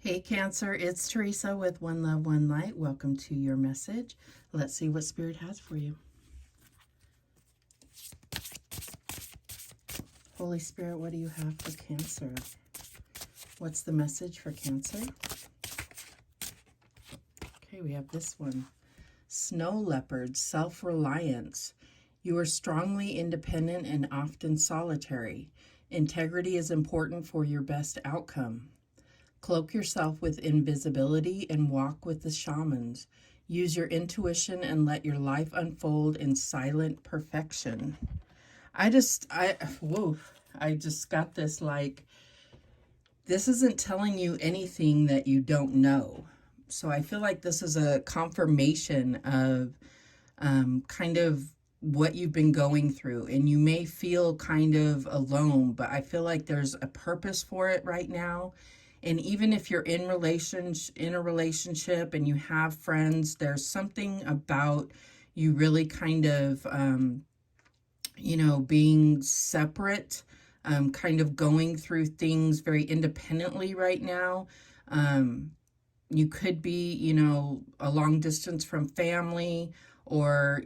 Hey Cancer, it's Teresa with One Love, One Light. Welcome to your message. Let's see what Spirit has for you. Holy Spirit, what do you have for Cancer? What's the message for Cancer? Okay, we have this one. Snow leopard, self-reliance. You are strongly independent and often solitary. Integrity is important for your best outcome. Cloak yourself with invisibility and walk with the shamans. Use your intuition and let your life unfold in silent perfection. I just got this, like, this isn't telling you anything that you don't know. So I feel like this is a confirmation of kind of what you've been going through. And you may feel kind of alone, but I feel like there's a purpose for it right now. And even if you're in a relationship and you have friends, there's something about you really kind of, being separate, kind of going through things very independently right now. You could be, a long distance from family, or,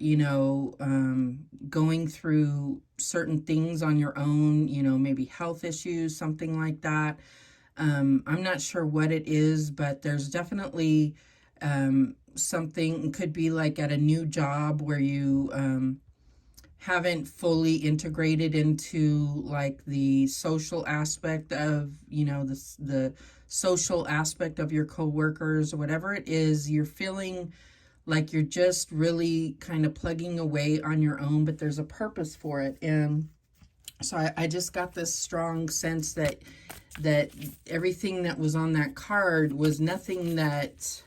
going through certain things on your own, maybe health issues, something like that. I'm not sure what it is, but there's definitely something. It could be like at a new job where you haven't fully integrated into like the social aspect of, the social aspect of your coworkers or whatever it is. You're feeling like you're just really kind of plugging away on your own, but there's a purpose for it. And so I just got this strong sense that everything that was on that card was nothing that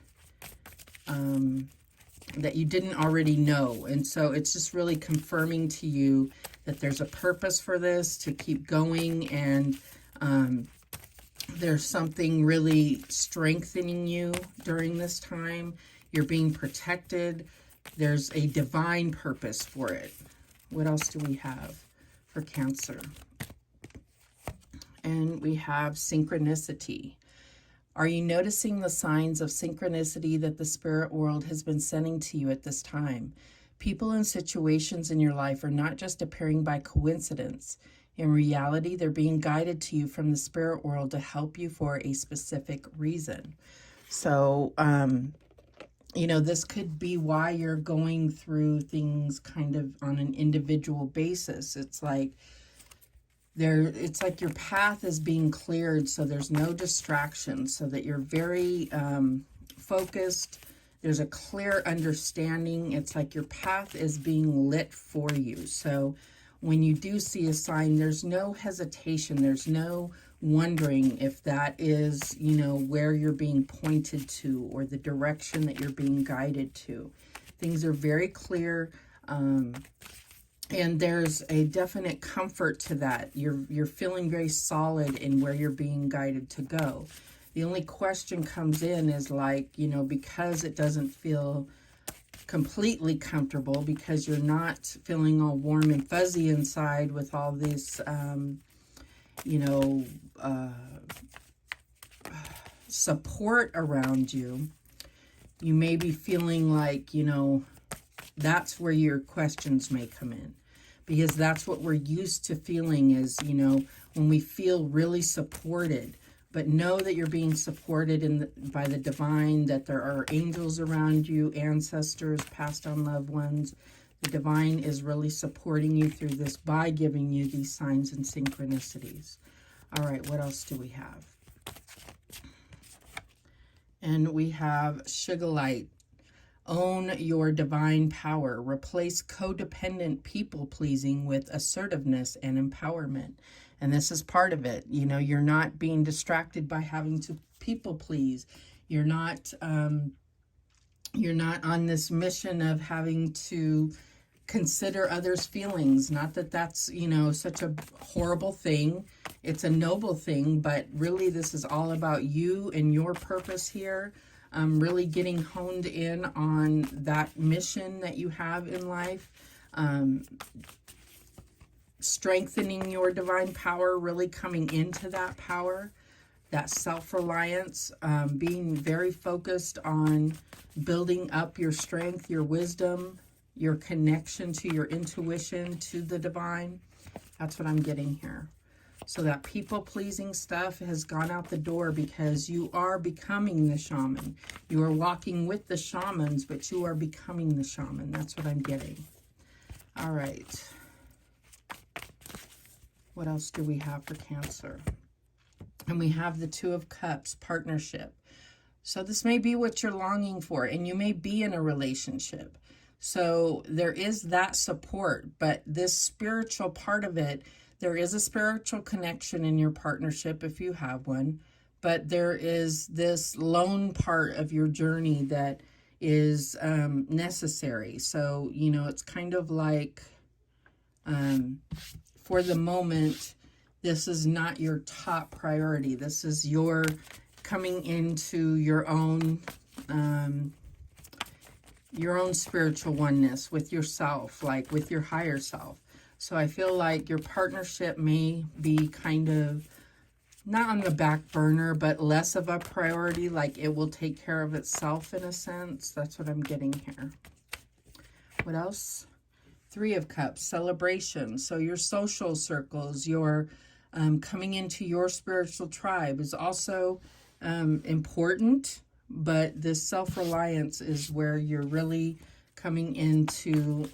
that you didn't already know. And so it's just really confirming to you that there's a purpose for this, to keep going, and there's something really strengthening you during this time. You're being protected. There's a divine purpose for it. What else do we have for Cancer? And we have synchronicity. Are you noticing the signs of synchronicity that the spirit world has been sending to you at this time? People and situations in your life are not just appearing by coincidence. In reality, they're being guided to you from the spirit world to help you for a specific reason. So, this could be why you're going through things kind of on an individual basis. It's like your path is being cleared, so there's no distractions, so that you're very focused. There's a clear understanding. It's like your path is being lit for you. So when you do see a sign, there's no hesitation. There's no wondering if that is, where you're being pointed to or the direction that you're being guided to. Things are very clear. And there's a definite comfort to that. You're feeling very solid in where you're being guided to go. The only question comes in is like, because it doesn't feel completely comfortable, because you're not feeling all warm and fuzzy inside with all this, support around you. You may be feeling like, that's where your questions may come in, because that's what we're used to feeling is, when we feel really supported. But know that you're being supported by the divine, that there are angels around you, ancestors, passed on loved ones. The divine is really supporting you through this by giving you these signs and synchronicities. All right, what else do we have? And we have Sugarlight. Own your divine power. Replace codependent people-pleasing with assertiveness and empowerment. And this is part of it. You're not being distracted by having to people-please. You're not on this mission of having to consider others' feelings. Not that that's, such a horrible thing. It's a noble thing, but really this is all about you and your purpose here. Really getting honed in on that mission that you have in life. Strengthening your divine power, really coming into that power. that self-reliance, being very focused on building up your strength, your wisdom, your connection to your intuition, to the divine. That's what I'm getting here. So that people-pleasing stuff has gone out the door because you are becoming the shaman. You are walking with the shamans, but you are becoming the shaman. That's what I'm getting. All right. What else do we have for Cancer? And we have the Two of Cups, partnership. So this may be what you're longing for, and you may be in a relationship. So there is that support, but this spiritual part of it, there is a spiritual connection in your partnership if you have one, but there is this lone part of your journey that is necessary. So, you know, it's kind of like, for the moment, this is not your top priority. This is your coming into your own spiritual oneness with yourself, like with your higher self. So I feel like your partnership may be kind of not on the back burner, but less of a priority, like it will take care of itself in a sense. That's what I'm getting here. What else? Three of Cups, celebration. So your social circles, your coming into your spiritual tribe is also important, but this self-reliance is where you're really coming into,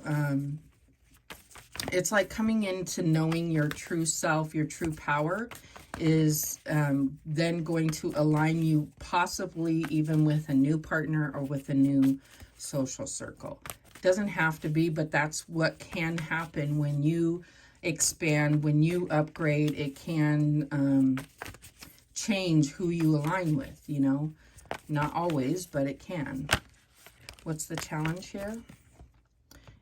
it's like coming into knowing your true self, your true power is then going to align you possibly even with a new partner or with a new social circle. Doesn't have to be, but that's what can happen when you expand, when you upgrade. It can change who you align with, you know. Not always, but it can. What's the challenge here?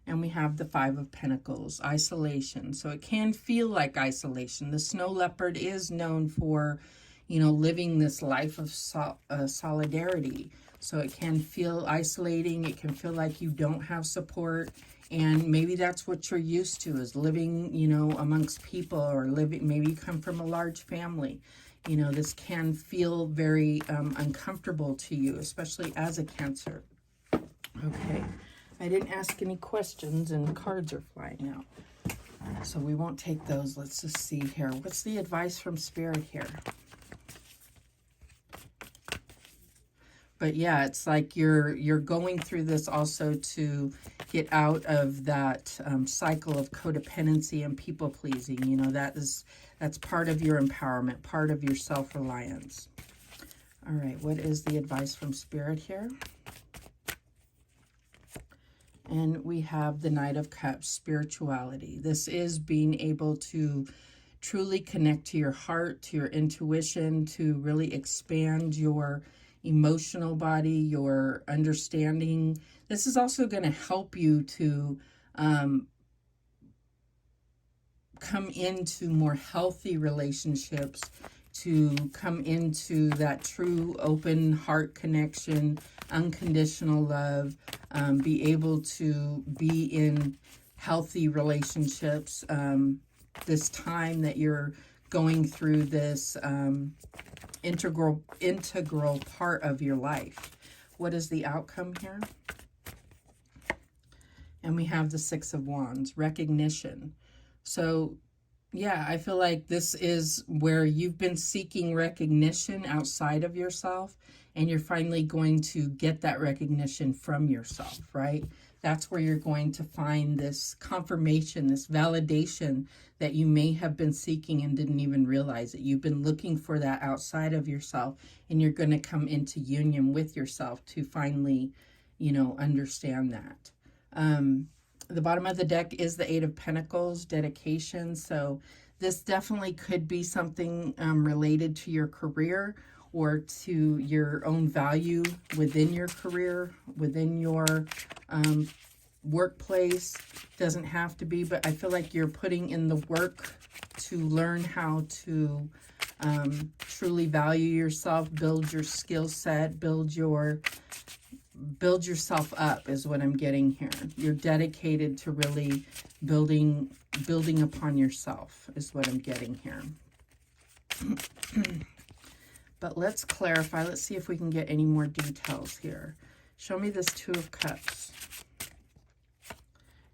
And we have the Five of Pentacles, isolation. So it can feel like isolation. The snow leopard is known for, you know, living this life of solidarity. So it can feel isolating. It can feel like you don't have support. And maybe that's what you're used to, is living, you know, amongst people, or living, maybe you come from a large family. You know, this can feel very uncomfortable to you, especially as a Cancer. Okay. I didn't ask any questions and cards are flying out. So we won't take those. Let's just see here. What's the advice from Spirit here? But yeah, it's like you're going through this also to get out of that cycle of codependency and people pleasing. You know, that's part of your empowerment, part of your self-reliance. All right, what is the advice from Spirit here? And we have the Knight of Cups, spirituality. This is being able to truly connect to your heart, to your intuition, to really expand your emotional body, your understanding. This is also going to help you to come into more healthy relationships, to come into that true open heart connection, unconditional love, be able to be in healthy relationships. This time that you're going through this integral part of your life. What is the outcome here? And we have the Six of Wands, recognition. So yeah, I feel like this is where you've been seeking recognition outside of yourself, and you're finally going to get that recognition from yourself, right? That's where you're going to find this confirmation, this validation that you may have been seeking and didn't even realize it. You've been looking for that outside of yourself, and you're going to come into union with yourself to finally, you know, understand that. The bottom of the deck is the Eight of Pentacles, dedication. So this definitely could be something related to your career or to your own value within your career, within your workplace. Doesn't have to be, but I feel like you're putting in the work to learn how to truly value yourself, build your skill set, build yourself up is what I'm getting here. You're dedicated to really building upon yourself is what I'm getting here. let's clarify. Let's see if we can get any more details here. Show me this Two of Cups.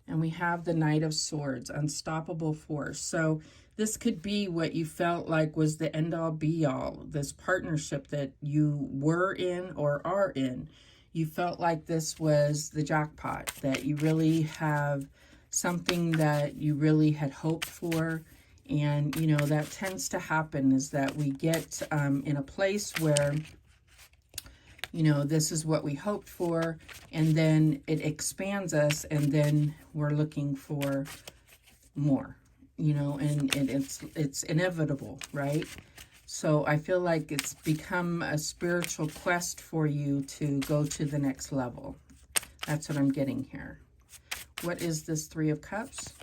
And we have the Knight of Swords, unstoppable force. So this could be what you felt like was the end-all be-all, this partnership that you were in or are in. You felt like this was the jackpot, that you really have something that you really had hoped for. And, you know, that tends to happen, is that we get in a place where, you know, this is what we hoped for, and then it expands us, and then we're looking for more, you know, and it's inevitable, right? So I feel like it's become a spiritual quest for you to go to the next level. That's what I'm getting here. What is this Three of Cups?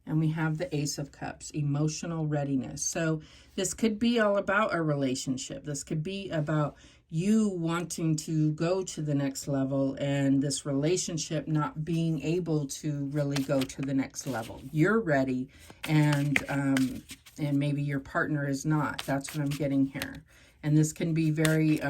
And we have the Ace of Cups, emotional readiness. So this could be all about a relationship. This could be about you wanting to go to the next level and this relationship not being able to really go to the next level. You're ready, and maybe your partner is not. That's what I'm getting here. And this can be very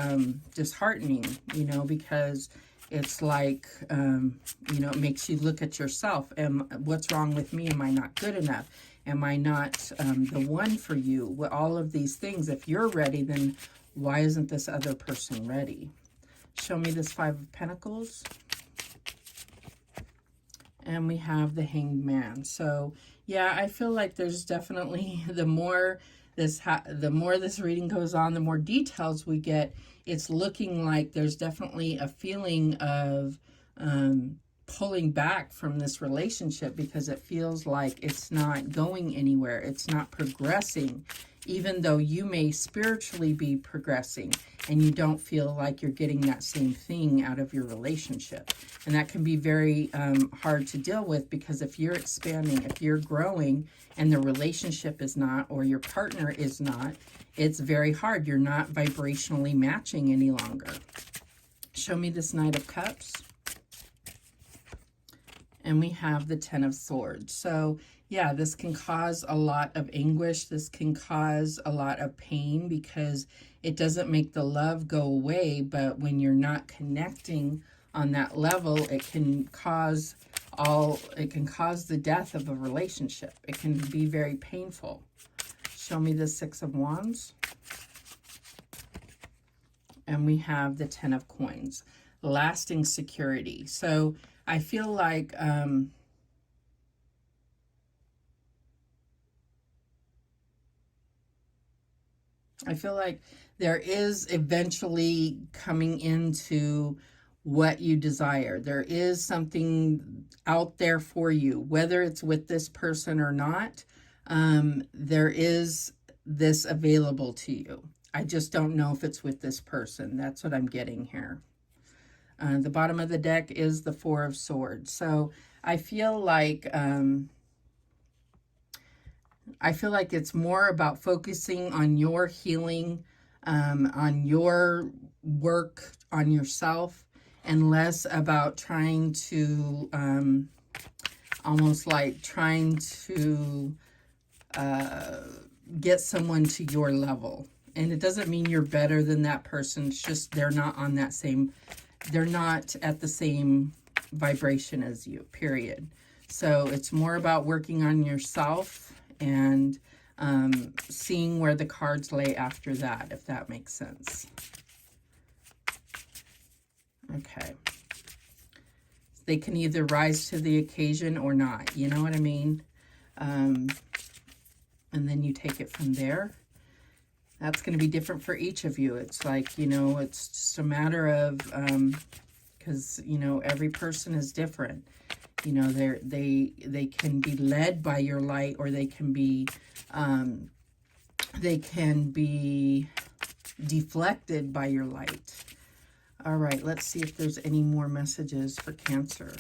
disheartening, you know, because it's like, you know, it makes you look at yourself. What's wrong with me? Am I not good enough? Am I not the one for you? Well, all of these things. If you're ready, then why isn't this other person ready? Show me this Five of Pentacles. And we have the Hanged Man. So, yeah, I feel like there's definitely, the more this reading goes on, the more details we get, it's looking like there's definitely a feeling of pulling back from this relationship, because it feels like it's not going anywhere. It's not progressing, even though you may spiritually be progressing, and you don't feel like you're getting that same thing out of your relationship. And that can be very hard to deal with, because if you're expanding, if you're growing, and the relationship is not, or your partner is not, it's very hard. You're not vibrationally matching any longer. Show me this Knight of Cups. And we have the Ten of Swords. So, yeah, this can cause a lot of anguish. This can cause a lot of pain, because it doesn't make the love go away. But when you're not connecting on that level, it can cause the death of a relationship. It can be very painful. Show me the Six of Wands. And we have the Ten of Coins. Lasting security. So I feel like there is eventually coming into what you desire. There is something out there for you, whether it's with this person or not. There is this available to you. I just don't know if it's with this person. That's what I'm getting here. The bottom of the deck is the Four of Swords. So I feel like it's more about focusing on your healing, on your work on yourself, and less about trying to almost like trying to get someone to your level. And it doesn't mean you're better than that person. It's just they're not on that same, they're not at the same vibration as you, period. So it's more about working on yourself and seeing where the cards lay after that, if that makes sense. Okay. They can either rise to the occasion or not. You know what I mean? And then you take it from there. That's going to be different for each of you. It's like, you know, it's just a matter of, because, you know, every person is different. You know, they can be led by your light, or they can be deflected by your light. All right, let's see if there's any more messages for Cancer.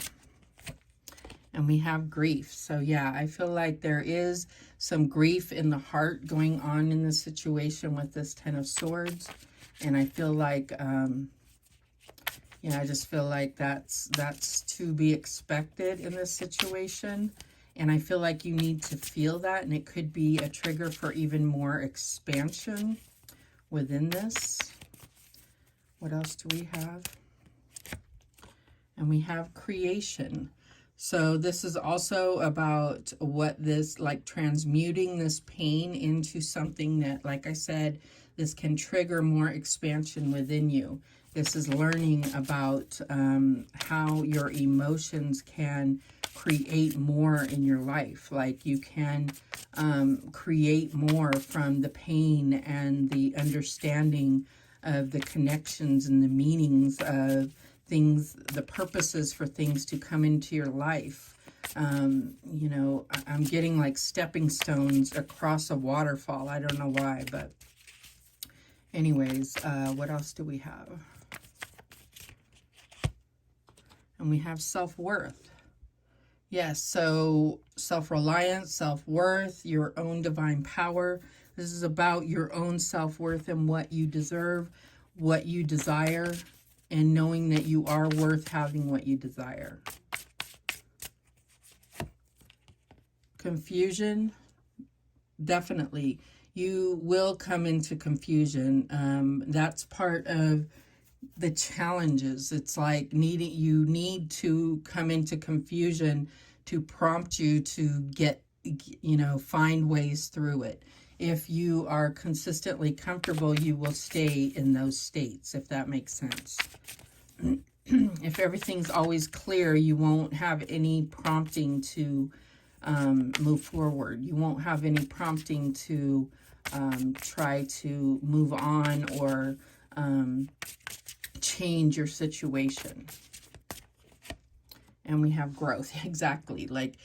And we have grief. So yeah, I feel like there is some grief in the heart going on in this situation with this Ten of Swords. And I feel like, I just feel like that's to be expected in this situation. And I feel like you need to feel that, and it could be a trigger for even more expansion within this. What else do we have? And we have creation. So this is also about what this, like transmuting this pain into something that, like I said, this can trigger more expansion within you. This is learning about how your emotions can create more in your life. Like you can create more from the pain and the understanding of the connections and the meanings of things, the purposes for things to come into your life. You know, I'm getting like stepping stones across a waterfall. I don't know why, but anyways, what else do we have? And we have self-worth. Yes, so self-reliance, self-worth, your own divine power. This is about your own self-worth and what you deserve, what you desire, and knowing that you are worth having what you desire. Confusion, definitely. You will come into confusion. That's part of the challenges. It's like you need to come into confusion to prompt you to get, you know, find ways through it. If you are consistently comfortable, you will stay in those states, if that makes sense. If everything's always clear, you won't have any prompting to move forward. You won't have any prompting to try to move on or change your situation. And we have growth. Exactly. Like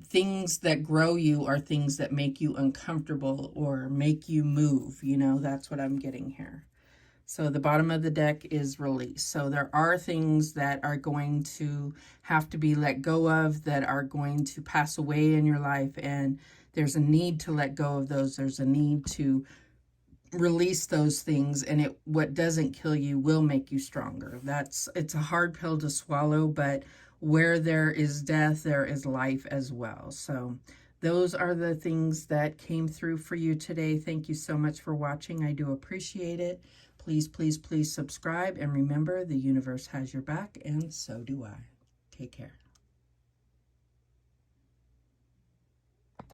things that grow you are things that make you uncomfortable or make you move. You know, that's what I'm getting here. So the bottom of the deck is release. So there are things that are going to have to be let go of, that are going to pass away in your life. And there's a need to let go of those. There's a need to release those things, and what doesn't kill you will make you stronger. It's a hard pill to swallow, but where there is death, there is life as well. So those are the things that came through for you today. Thank you so much for watching. I do appreciate it. Please, please, please subscribe, and remember, the universe has your back, and so do I. Take care.